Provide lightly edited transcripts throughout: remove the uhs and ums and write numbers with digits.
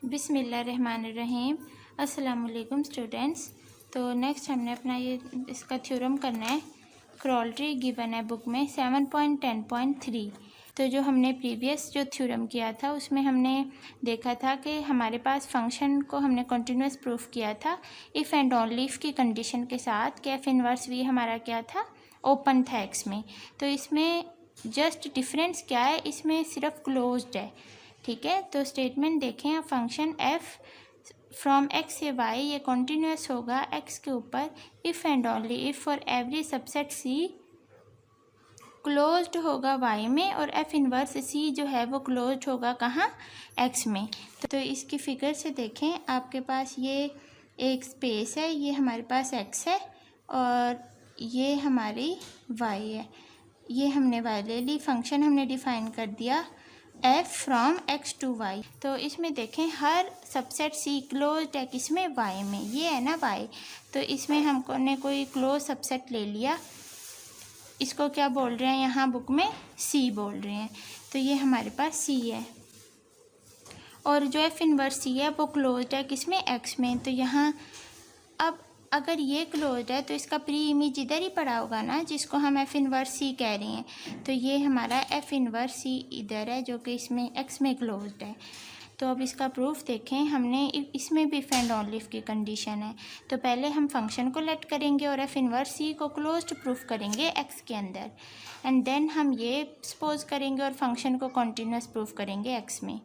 बिस्मिल्लाहिर्रहमानिर्रहीम। अस्सलाम वालेकुम स्टूडेंट्स। तो नेक्स्ट हमने अपना इसका थ्योरम करना है। क्रोल्ट्री गिवन है बुक में 7.10.3। तो जो हमने प्रीवियस जो थ्योरम किया था उसमें हमने देखा था कि हमारे पास फंक्शन को हमने कंटिन्यूस प्रूफ किया था इफ़ एंड ओनली इफ़ की कंडीशन के साथ कि एफ इनवर्स वी हमारा क्या था, ओपन था एक्स में। तो इसमें जस्ट डिफरेंस क्या है, इसमें सिर्फ क्लोज्ड है। ठीक है, तो स्टेटमेंट देखें, फंक्शन एफ फ्रॉम एक्स से वाई ये कॉन्टीन्यूस होगा एक्स के ऊपर if and only if for every subset c closed होगा वाई में, और एफ इनवर्स सी जो है वो क्लोज्ड होगा कहाँ, एक्स में। तो इसकी फिगर से देखें, आपके पास ये एक स्पेस है, ये हमारे पास एक्स है और ये हमारी वाई है। ये हमने वाई ले ली, फंक्शन हमने डिफ़ाइन कर दिया f from x to y. तो इसमें देखें हर सबसेट सी क्लोज्ड है किसमें, वाई में। ये है ना वाई, तो इसमें हमको ने कोई क्लोज सबसेट ले लिया, इसको क्या बोल रहे हैं यहाँ बुक में, सी बोल रहे हैं। तो ये हमारे पास सी है और जो एफ इनवर्स सी है वो क्लोज्ड है किसमें, एक्स में। तो यहाँ अब अगर ये क्लोज्ड है तो इसका प्री इमेज इधर ही पड़ा होगा ना, जिसको हम एफ इनवर्स सी कह रहे हैं। तो ये हमारा एफ इनवर्स सी इधर है जो कि इसमें एक्स में क्लोज्ड है। तो अब इसका प्रूफ देखें, हमने इसमें भी इफ एंड ओनली इफ की कंडीशन है। तो पहले हम फंक्शन को लेट करेंगे और एफ इनवर्स सी को क्लोज्ड प्रूफ करेंगे एक्स के अंदर, एंड देन हम ये सपोज करेंगे और फंक्शन को कॉन्टीन्यूस प्रूफ करेंगे एक्स में।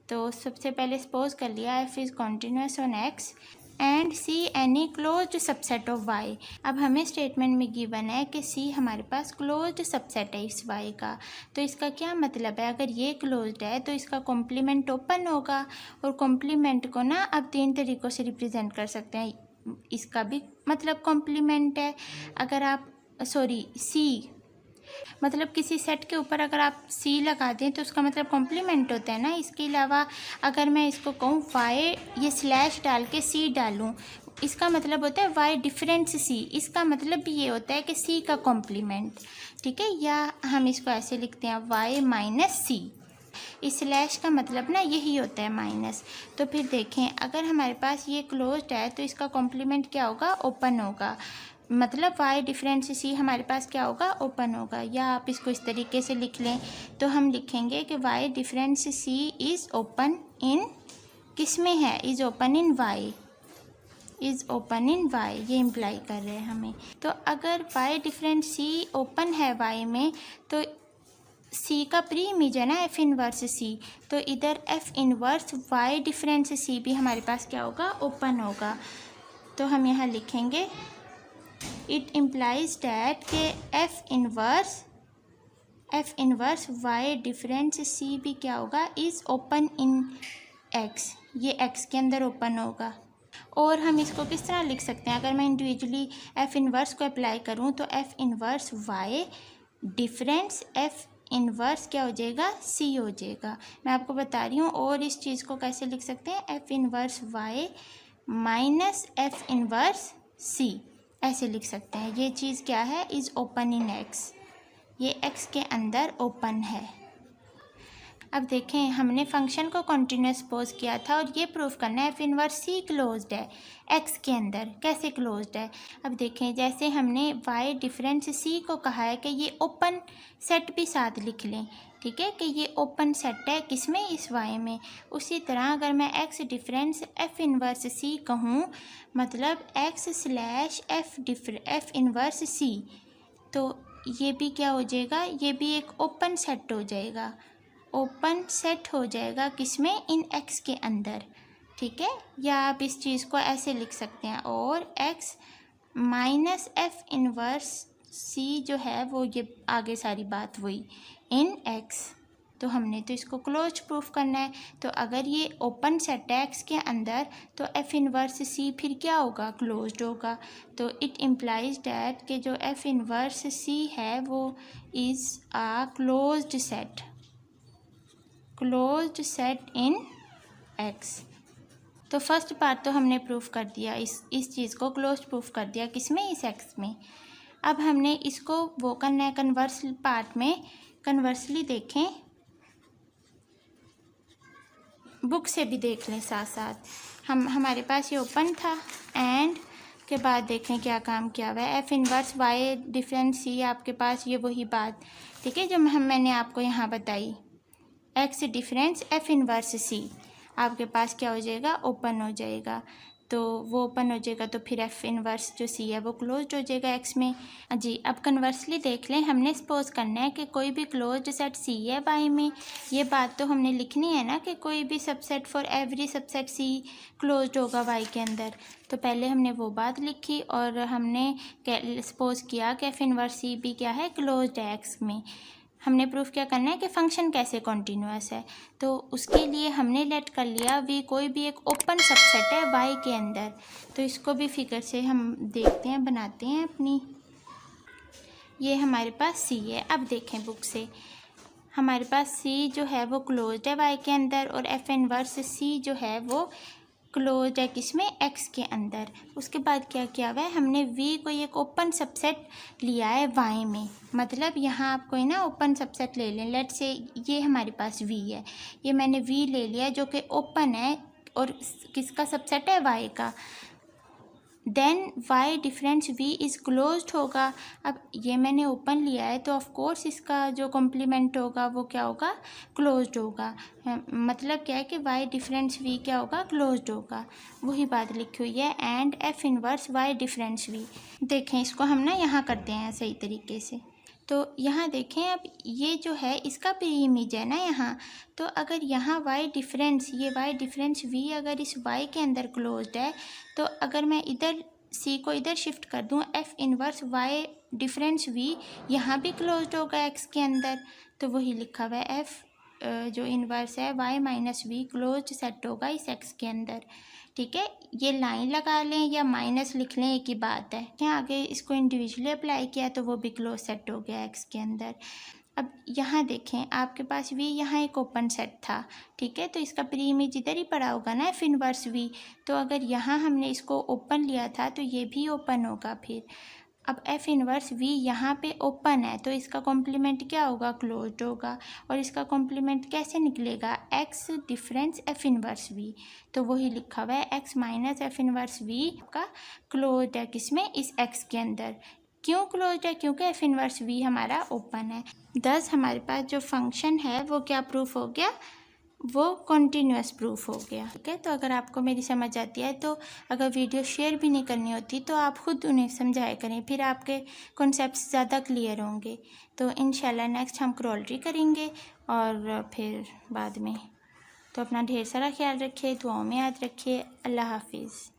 तो सबसे पहले सपोज कर लिया f is continuous on x and c any closed subset of y. अब हमें स्टेटमेंट में गिवन है कि सी हमारे पास क्लोज्ड सबसेट है इस वाई का। तो इसका क्या मतलब है, अगर ये क्लोज्ड है तो इसका कॉम्प्लीमेंट ओपन होगा, और कॉम्प्लीमेंट को ना अब 3 तरीक़ों से रिप्रेजेंट कर सकते हैं। इसका भी मतलब कॉम्प्लीमेंट है, अगर आप सी मतलब किसी सेट के ऊपर अगर आप सी लगा दें तो उसका मतलब कॉम्प्लीमेंट होता है ना। इसके अलावा अगर मैं इसको कहूँ वाई ये स्लैश डाल के सी डालूँ, इसका मतलब होता है वाई डिफरेंस सी, इसका मतलब भी ये होता है कि सी का कॉम्प्लीमेंट। ठीक है, या हम इसको ऐसे लिखते हैं वाई माइनस सी, इस स्लैश का मतलब ना यही होता है माइनस। तो फिर देखें, अगर हमारे पास ये क्लोज्ड है तो इसका कॉम्प्लीमेंट क्या होगा, ओपन होगा। मतलब वाई डिफरेंस सी हमारे पास क्या होगा, ओपन होगा। या आप इसको इस तरीके से लिख लें, तो हम लिखेंगे कि y difference c is open in, किस में है, is open in y, is open in y, ये इम्प्लाई कर रहे हैं हमें। तो अगर वाई डिफरेंस सी ओपन है वाई में, तो सी का प्री इमेज है ना एफ इनवर्स सी, तो इधर एफ इनवर्स वाई डिफरेंस सी भी हमारे पास क्या होगा, ओपन होगा। तो हम यहाँ लिखेंगे इट इम्प्लाइज डैट के एफ इनवर्स वाई डिफरेंस सी भी क्या होगा, इज़ ओपन इन एक्स, ये एक्स के अंदर ओपन होगा। और हम इसको किस तरह लिख सकते हैं, अगर मैं इंडिविजुअली एफ इनवर्स को अप्लाई करूँ तो f inverse y difference f inverse क्या हो जाएगा, सी हो जाएगा। मैं आपको बता रही हूँ। और इस चीज़ को कैसे लिख सकते हैं, F inverse Y minus F inverse C, ऐसे लिख सकते हैं। ये चीज़ क्या है, इज़ ओपन इन एक्स, ये एक्स के अंदर ओपन है। अब देखें, हमने फंक्शन को कॉन्टीन्यूस सपोज किया था और ये प्रूफ करना है एफ इनवर्स सी क्लोज्ड है एक्स के अंदर। कैसे क्लोज्ड है, अब देखें, जैसे हमने वाई डिफरेंस सी को कहा है कि ये ओपन सेट भी साथ लिख लें। ठीक है, कि ये ओपन सेट है किसमें, इस वाई में। उसी तरह अगर मैं एक्स डिफरेंस एफ इनवर्स सी कहूँ, मतलब एक्स स्लैश एफ इनवर्स सी, तो ये भी क्या हो जाएगा, ये भी एक ओपन सेट हो जाएगा, ओपन सेट हो जाएगा किसमें, इन एक्स के अंदर। ठीक है, या आप इस चीज़ को ऐसे लिख सकते हैं, और एक्स माइनस एफ इनवर्स सी जो है वो ये आगे सारी बात वही इन एक्स। तो हमने तो इसको क्लोज प्रूफ करना है। तो अगर ये ओपन सेट है एक्स के अंदर तो एफ इनवर्स सी फिर क्या होगा, क्लोज्ड होगा। तो इट इम्प्लाइज डैट कि जो एफ इनवर्स सी है वो is a closed set in x. तो फर्स्ट पार्ट तो हमने प्रूफ कर दिया, इस चीज़ को क्लोज प्रूफ कर दिया किसमें, इस एक्स में। अब हमने इसको वो करना है कन्वर्स पार्ट में। कन्वर्सली देखें, बुक से भी देख लें साथ साथ। हमारे पास ये ओपन था एंड के बाद देखें क्या काम किया हुआ है। एफ इनवर्स वाई डिफरेंस सी, आपके पास ये वही बात, ठीक है, जो मैंने आपको यहाँ बताई। एक्स डिफरेंस एफ इनवर्स सी आपके पास क्या हो जाएगा, ओपन हो जाएगा। तो वो ओपन हो जाएगा तो फिर एफ इनवर्स जो सी है वो क्लोज्ड हो जाएगा एक्स में। जी, अब कन्वर्सली देख लें, हमने सपोज करना है कि कोई भी क्लोज्ड सेट सी है वाई में। ये बात तो हमने लिखनी है ना कि कोई भी subset for every subset c closed होगा वाई के अंदर। तो पहले हमने वो बात लिखी और हमने सपोज किया कि एफ इनवर्स सी भी क्या है, क्लोज्ड है एक्स में। हमने प्रूफ क्या करना है कि फंक्शन कैसे कॉन्टीन्यूअस है। तो उसके लिए हमने लेट कर लिया वी कोई भी एक ओपन सबसेट है वाई के अंदर। तो इसको भी फिगर से हम देखते हैं, बनाते हैं अपनी। ये हमारे पास सी है। अब देखें बुक से, हमारे पास सी जो है वो क्लोज्ड है वाई के अंदर और एफ इनवर्स सी जो है वो क्लोज है किसमें, एक्स के अंदर। उसके बाद क्या किया हुआ है, हमने वी को एक ओपन सबसेट लिया है वाई में। मतलब यहाँ आप कोई ना ओपन सबसेट ले लें। लेट से ये हमारे पास वी है, ये मैंने वी ले लिया जो कि ओपन है और किसका सबसेट है, वाई का। Then y difference v is closed होगा। अब ये मैंने ओपन लिया है तो ऑफ कोर्स इसका जो कॉम्प्लीमेंट होगा वो क्या होगा, क्लोज्ड होगा। मतलब क्या है कि वाई डिफरेंस वी क्या होगा, क्लोज्ड होगा। वही बात लिखी हुई है। And f inverse y difference v. देखें इसको हम ना यहाँ करते हैं सही तरीके से। तो यहाँ देखें, अब ये जो है इसका प्री इमेज है ना यहाँ। तो अगर यहाँ y डिफरेंस, ये y डिफरेंस v अगर इस y के अंदर क्लोज्ड है, तो अगर मैं इधर c को इधर शिफ्ट कर दूँ, f inverse y difference v यहाँ भी क्लोज्ड होगा x के अंदर। तो वही लिखा हुआ है f जो इनवर्स है y minus v closed set होगा इस x के अंदर। ठीक है, ये लाइन लगा लें या माइनस लिख लें, एक ही बात है। यहाँ आगे इसको इंडिविजुअली अप्लाई किया तो वो भी क्लोज सेट हो गया एक्स के अंदर। अब यहाँ देखें, आपके पास वी यहाँ एक ओपन सेट था, ठीक है, तो इसका प्री इमेज इधर ही पड़ा होगा ना एफ इनवर्स वी। तो अगर यहाँ हमने इसको ओपन लिया था तो ये भी ओपन होगा फिर। अब एफ इनवर्स वी यहाँ पे ओपन है तो इसका कॉम्प्लीमेंट क्या होगा, क्लोज्ड होगा। और इसका कॉम्प्लीमेंट कैसे निकलेगा, x difference f inverse v. तो वही लिखा हुआ है x minus F inverse v का क्लोज्ड है किसमें, इस एक्स के अंदर। क्यों क्लोज्ड है, क्योंकि एफ इनवर्स वी हमारा ओपन है। दस हमारे पास जो फंक्शन है वो क्या प्रूफ हो गया, वो कॉन्टीन्यूअस प्रूफ हो गया। ठीक है, तो अगर आपको मेरी समझ आती है तो अगर वीडियो शेयर भी नहीं करनी होती तो आप खुद उन्हें समझाया करें, फिर आपके कॉन्सेप्ट्स ज़्यादा क्लियर होंगे। तो इंशाल्लाह नेक्स्ट हम क्रोल्ड्री करेंगे और फिर बाद में। तो अपना ढेर सारा ख्याल रखिए, दुआओं में याद रखिए। अल्लाह हाफिज़।